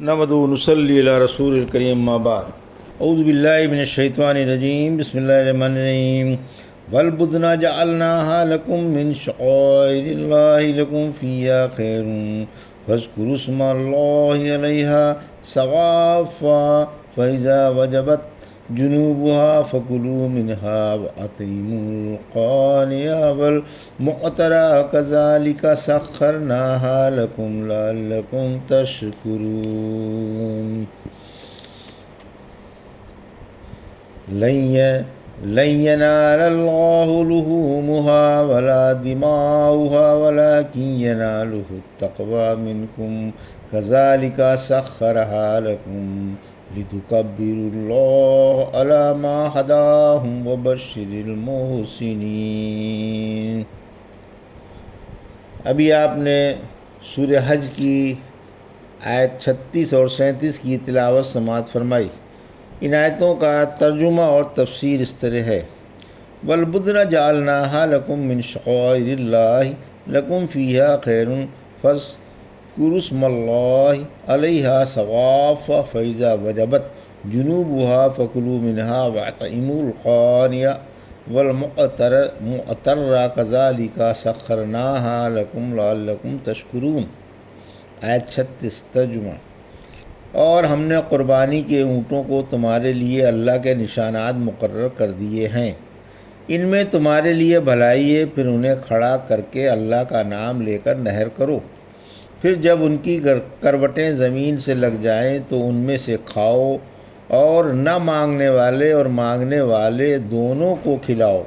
نحمدہ و نصلی علی رسول الکریم اما بعد اعوذ باللہ من الشیطان الرجیم بسم اللہ الرحمن الرحیم والبدن جعلناها لکم من شعائر اللہ لکم فیہا خیر فاذکروا اسم اللہ علیہا صوافا فاذا وجبت جنوبها فکلوا منها وأطعموا القانع والمعتر كذلك سخرناها لكم لعلكم تشکرون لن ينال الله لحومها ولا دماؤها ولكن يناله التقوى منكم كذلك سخرها لكم لتكبروا الله على ما هداهم وبشر المحسنين۔ ابھی آپ نے سورہ حج کی آیت 36 اور 37 کی تلاوت سماعت فرمائی۔ ان آیتوں کا ترجمہ اور تفسیر اس طرح ہے: والبدن جعلناها لكم من شعائر الله لكم فيها خير فاذكروا اسم الله عليها صوافا فإذا وجبت جنوبها فكلوا منها وأطعموا القانع والمعتر كذلك سخرناها لكم لعلكم تشکرون۔ آیت 36 ترجمہ: اور ہم نے قربانی کے اونٹوں کو تمہارے لیے اللہ کے نشانات مقرر کر دیے ہیں، ان میں تمہارے لیے بھلائی ہے، پھر انہیں کھڑا کر کے اللہ کا نام لے کر نحر کرو، پھر جب ان کی کروٹیں زمین سے لگ جائیں تو ان میں سے کھاؤ، اور نہ مانگنے والے اور مانگنے والے دونوں کو کھلاؤ۔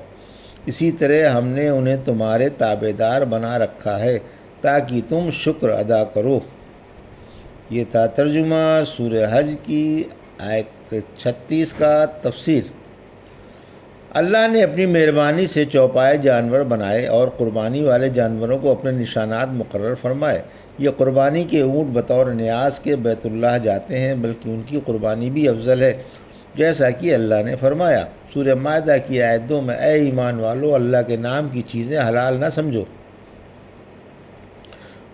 اسی طرح ہم نے انہیں تمہارے تابع دار بنا رکھا ہے تاکہ تم شکر ادا کرو۔ یہ تھا ترجمہ سورہ حج کی آیت 36 کا تفسیر۔ اللہ نے اپنی مہربانی سے چوپائے جانور بنائے اور قربانی والے جانوروں کو اپنے نشانات مقرر فرمائے۔ یہ قربانی کے اونٹ بطور نیاز کے بیت اللہ جاتے ہیں، بلکہ ان کی قربانی بھی افضل ہے، جیسا کہ اللہ نے فرمایا سورہ مائدہ کی آیت 2 میں: اے ایمان والو، اللہ کے نام کی چیزیں حلال نہ سمجھو،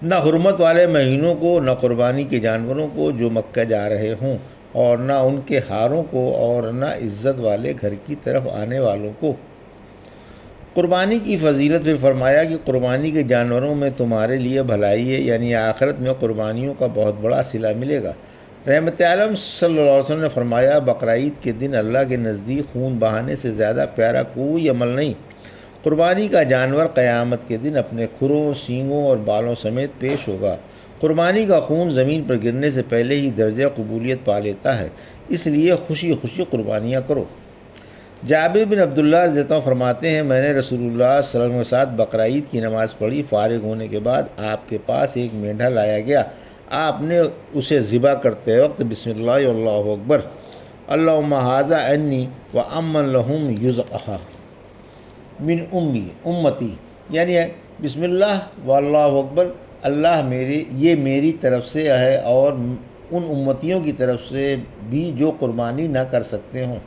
نہ حرمت والے مہینوں کو، نہ قربانی کے جانوروں کو جو مکہ جا رہے ہوں، اور نہ ان کے ہاروں کو، اور نہ عزت والے گھر کی طرف آنے والوں کو۔ قربانی کی فضیلت پھر فرمایا کہ قربانی کے جانوروں میں تمہارے لیے بھلائی ہے، یعنی آخرت میں قربانیوں کا بہت بڑا صلہ ملے گا۔ رحمت عالم صلی اللہ علیہ وسلم نے فرمایا: بقرعید کے دن اللہ کے نزدیک خون بہانے سے زیادہ پیارا کوئی عمل نہیں۔ قربانی کا جانور قیامت کے دن اپنے کھروں، سینگوں اور بالوں سمیت پیش ہوگا۔ قربانی کا خون زمین پر گرنے سے پہلے ہی درجہ قبولیت پا لیتا ہے، اس لیے خوشی خوشی قربانیاں کرو۔ جابر بن عبداللہ رضی اللہ عنہ فرماتے ہیں: میں نے رسول اللہ صلی اللہ علیہ وسلم کے ساتھ بقرعید کی نماز پڑھی، فارغ ہونے کے بعد آپ کے پاس ایک مینڈھا لایا گیا، آپ نے اسے ذبح کرتے وقت بسم اللہ واللہ اکبر، اللہم ھذا عنی وعمن لہم یذبح من امتی، یعنی بسم اللہ واللہ اکبر، اللہ یہ میری طرف سے ہے اور ان امتیوں کی طرف سے بھی جو قربانی نہ کر سکتے ہوں۔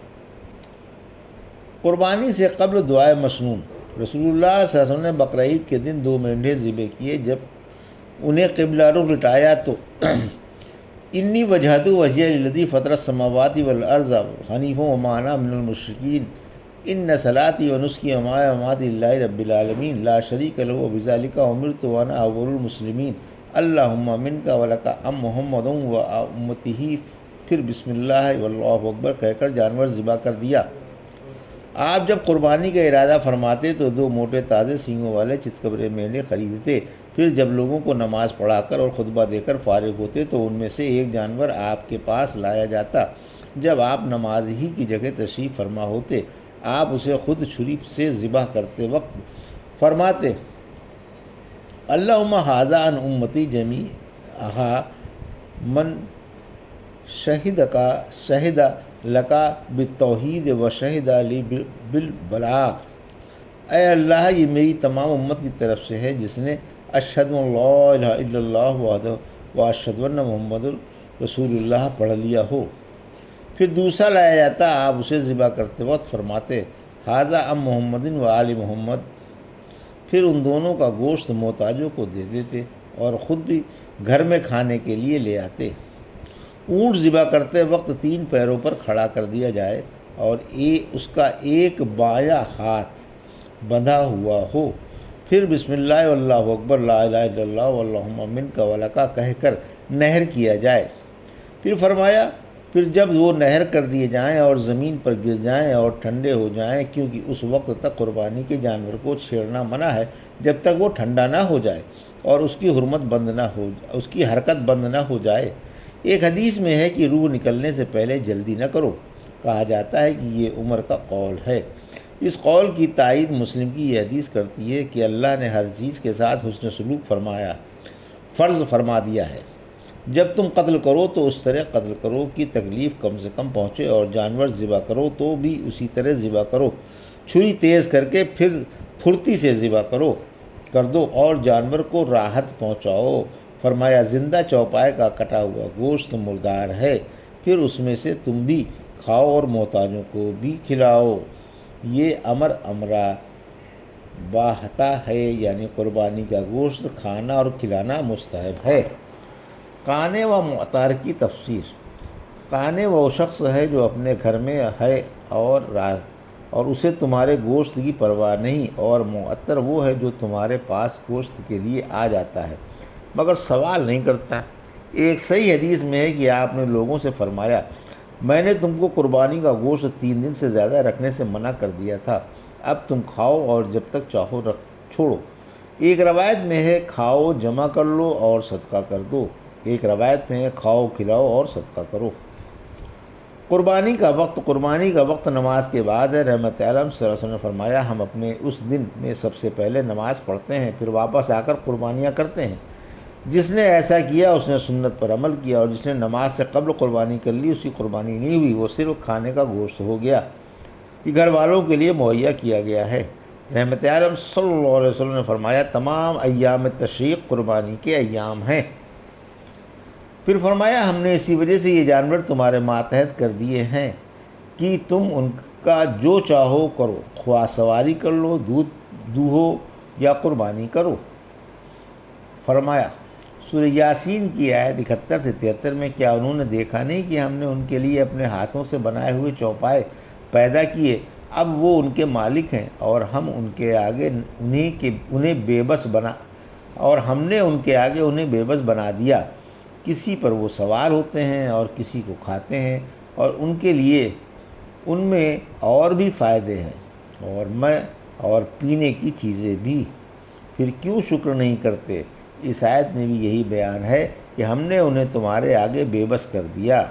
قربانی سے قبل دعائے مسنون۔ رسول اللہ صلی اللہ علیہ وسلم نے بقرعید کے دن 2 مینڈھے ذبح کیے۔ جب انہیں قبلہ رخ لٹایا تو انی وجہت وجہی للذی فطر السماوات والارض حنیفا وما انا من المشرکین ان صلاتی ونسکی ومحیایا ومماتی للہ رب العالمین لا شریک لہ وبذلک امرت وانا اول المسلمین اللہم منک ولک ام محمد و امتہ، پھر بسم اللہ واللہ اکبر کہہ کر جانور ذبح کر دیا۔ آپ جب قربانی کا ارادہ فرماتے تو 2 موٹے تازے سینگوں والے چتکبرے مینڈھے خریدتے، پھر جب لوگوں کو نماز پڑھا کر اور خطبہ دے کر فارغ ہوتے تو ان میں سے ایک جانور آپ کے پاس لایا جاتا۔ جب آپ نماز ہی کی جگہ تشریف فرما ہوتے، آپ اسے خود چھری سے ذبح کرتے وقت فرماتے: اللہم ھذا عن امتی جمیعھا من شہد لکا بالتوحید و شہد لی بالبلاغ۔ اے اللہ، یہ میری تمام امت کی طرف سے ہے جس نے اشہد ان لا الہ الا اللہ وحدہ و اشہد ان محمد رسول اللہ پڑھ لیا ہو۔ پھر دوسرا لایا جاتا، آپ اسے ذبح کرتے وقت فرماتے: ھذا عن محمد و آل محمد، پھر ان دونوں کا گوشت محتاجوں کو دے دیتے اور خود بھی گھر میں کھانے کے لیے لے آتے۔ اونٹ ذبح کرتے وقت 3 پیروں پر کھڑا کر دیا جائے اور اس کا ایک بایاں ہاتھ بندھا ہوا ہو، پھر بسم اللہ واللہ اکبر لا الہ الا اللہ واللہم منک ولک کہہ کر نہر کیا جائے۔ پھر فرمایا پھر جب وہ نہر کر دیے جائیں اور زمین پر گر جائیں اور ٹھنڈے ہو جائیں، کیونکہ اس وقت تک قربانی کے جانور کو چھیڑنا منع ہے جب تک وہ ٹھنڈا نہ ہو جائے اور اس کی حرکت بند نہ ہو جائے۔ ایک حدیث میں ہے کہ روح نکلنے سے پہلے جلدی نہ کرو۔ کہا جاتا ہے کہ یہ عمر کا قول ہے۔ اس قول کی تائید مسلم کی یہ حدیث کرتی ہے کہ اللہ نے ہر چیز کے ساتھ حسن سلوک فرض فرما دیا ہے۔ جب تم قتل کرو تو اس طرح قتل کرو کہ تکلیف کم سے کم پہنچے، اور جانور ذبح کرو تو بھی اسی طرح ذبح کرو، چھری تیز کر کے پھر پھرتی سے ذبح کر دو اور جانور کو راحت پہنچاؤ۔ فرمایا زندہ چوپائے کا کٹا ہوا گوشت مردار ہے، پھر اس میں سے تم بھی کھاؤ اور محتاجوں کو بھی کھلاؤ۔ یہ امرا باہتا ہے، یعنی قربانی کا گوشت کھانا اور کھلانا مستحب ہے۔ قانے و معتر کی تفسیر۔ قانے وہ شخص ہے جو اپنے گھر میں ہے اور اسے تمہارے گوشت کی پرواہ نہیں، اور معتر وہ ہے جو تمہارے پاس گوشت کے لیے آ جاتا ہے مگر سوال نہیں کرتا۔ ایک صحیح حدیث میں ہے کہ آپ نے لوگوں سے فرمایا میں نے تم کو قربانی کا گوشت 3 دن سے زیادہ رکھنے سے منع کر دیا تھا، اب تم کھاؤ اور جب تک چاہو چھوڑو۔ ایک روایت میں ہے کھاؤ جمع کر لو اور صدقہ کر دو، ایک روایت میں ہے کھاؤ کھلاؤ اور صدقہ کرو۔ قربانی کا وقت نماز کے بعد ہے۔ رحمت عالم صلی اللہ علیہ وسلم نے فرمایا ہم اپنے اس دن میں سب سے پہلے نماز پڑھتے ہیں، پھر واپس آ کر قربانیاں کرتے ہیں۔ جس نے ایسا کیا اس نے سنت پر عمل کیا، اور جس نے نماز سے قبل قربانی کر لی اس کی قربانی نہیں ہوئی، وہ صرف کھانے کا گوشت ہو گیا، یہ گھر والوں کے لیے مہیا کیا گیا ہے۔ رحمت عالم صلی اللہ علیہ وسلم نے فرمایا تمام ایام تشریق قربانی کے ایام ہیں۔ پھر فرمایا ہم نے اسی وجہ سے یہ جانور تمہارے ماتحت کر دیے ہیں کہ تم ان کا جو چاہو کرو، خواہ سواری کر لو، دودھ دوہو یا قربانی کرو۔ فرمایا سورہ یاسین کی آیت 71 سے 73 میں کیا انہوں نے دیکھا نہیں کہ ہم نے ان کے لیے اپنے ہاتھوں سے بنائے ہوئے چوپائے پیدا کیے، اب وہ ان کے مالک ہیں اور ہم ان کے آگے انہیں بے بس بنا دیا۔ کسی پر وہ سوار ہوتے ہیں اور کسی کو کھاتے ہیں، اور ان کے لیے ان میں اور بھی فائدے ہیں اور پینے کی چیزیں بھی، پھر کیوں شکر نہیں کرتے؟ اس آیت میں بھی یہی بیان ہے کہ ہم نے انہیں تمہارے آگے بے بس کر دیا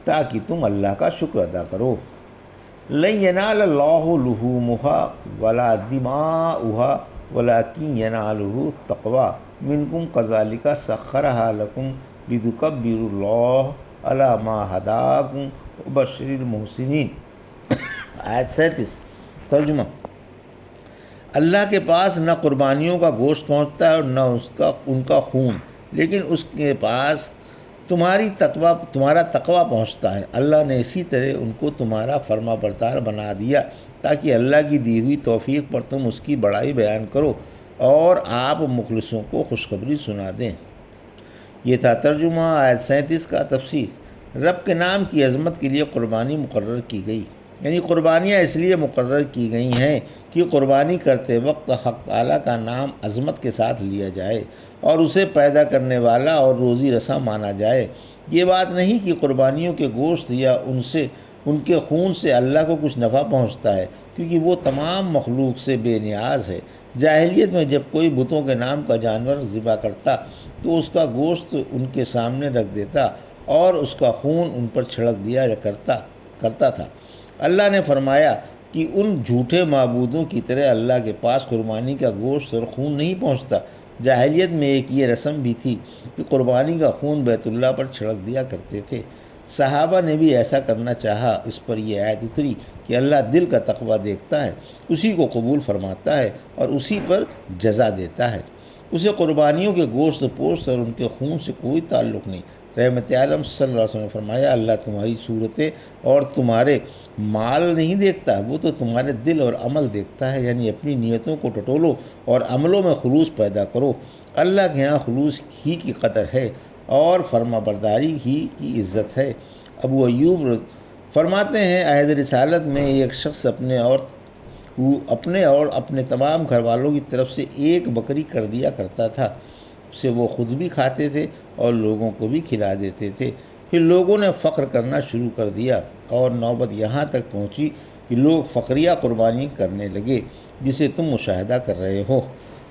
تاکہ تم اللہ کا شکر ادا کرو۔ لن ینال اللہ لحومها ولا دماؤها ولکن ینالہ التقوی منکم کذالک سخرھا لکم لتکبروا اللہ علی ما ھداکم وبشر المحسنین۔ آیت 37 ترجمہ۔ اللہ کے پاس نہ قربانیوں کا گوشت پہنچتا ہے اور نہ ان کا خون، لیکن اس کے پاس تمہارا تقویٰ پہنچتا ہے۔ اللہ نے اسی طرح ان کو تمہارا فرما بردار بنا دیا تاکہ اللہ کی دی ہوئی توفیق پر تم اس کی بڑائی بیان کرو اور آپ مخلصوں کو خوشخبری سنا دیں۔ یہ تھا ترجمہ۔ آیت 37 کا تفسیر۔ رب کے نام کی عظمت کے لیے قربانی مقرر کی گئی، یعنی قربانیاں اس لیے مقرر کی گئی ہیں کہ قربانی کرتے وقت حق تعالیٰ کا نام عظمت کے ساتھ لیا جائے اور اسے پیدا کرنے والا اور روزی رساں مانا جائے۔ یہ بات نہیں کہ قربانیوں کے گوشت یا ان کے خون سے اللہ کو کچھ نفع پہنچتا ہے، کیونکہ وہ تمام مخلوق سے بے نیاز ہے۔ جاہلیت میں جب کوئی بتوں کے نام کا جانور ذبح کرتا تو اس کا گوشت ان کے سامنے رکھ دیتا اور اس کا خون ان پر چھڑک دیا کرتا تھا۔ اللہ نے فرمایا کہ ان جھوٹے معبودوں کی طرح اللہ کے پاس قربانی کا گوشت اور خون نہیں پہنچتا۔ جاہلیت میں ایک یہ رسم بھی تھی کہ قربانی کا خون بیت اللہ پر چھڑک دیا کرتے تھے۔ صحابہ نے بھی ایسا کرنا چاہا، اس پر یہ آیت اتری کہ اللہ دل کا تقویٰ دیکھتا ہے، اسی کو قبول فرماتا ہے اور اسی پر جزا دیتا ہے۔ اسے قربانیوں کے گوشت پوشت اور ان کے خون سے کوئی تعلق نہیں۔ رحمت عالم صلی اللہ علیہ وسلم نے فرمایا اللہ تمہاری صورتیں اور تمہارے مال نہیں دیکھتا، وہ تو تمہارے دل اور عمل دیکھتا ہے، یعنی اپنی نیتوں کو ٹٹولو اور عملوں میں خلوص پیدا کرو۔ اللہ کے ہاں خلوص ہی کی قدر ہے اور فرما برداری ہی کی عزت ہے۔ ابو ایوب فرماتے ہیں عہد رسالت میں ایک شخص اپنے اور اپنے تمام گھر والوں کی طرف سے ایک بکری کر دیا کرتا تھا، اسے وہ خود بھی کھاتے تھے اور لوگوں کو بھی کھلا دیتے تھے۔ پھر لوگوں نے فخر کرنا شروع کر دیا اور نوبت یہاں تک پہنچی کہ لوگ فقریہ قربانی کرنے لگے، جسے تم مشاہدہ کر رہے ہو۔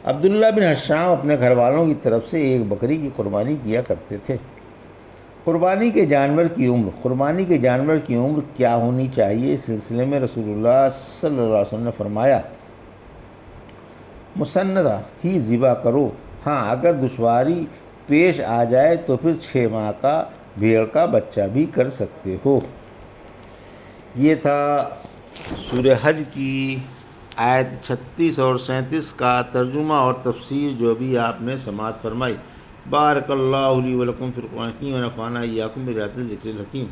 عبداللہ بن حشام اپنے گھر والوں کی طرف سے ایک بکری کی قربانی کیا کرتے تھے۔ قربانی کے جانور کی عمر کیا ہونی چاہیے، اس سلسلے میں رسول اللہ صلی اللہ علیہ وسلم نے فرمایا، مسندہ ہی ذبح کرو، ہاں اگر دشواری پیش آ جائے تو پھر 6 ماہ کا بھیڑ کا بچہ بھی کر سکتے ہو۔ یہ تھا سورہ حج کی آیت 36 اور 37 کا ترجمہ اور تفسیر جو بھی آپ نے سماعت فرمائی۔ بارک اللہ لی و لکم فی القرآن الحکیم و نفعنا ایاکم بآیات الذکر الحکیم۔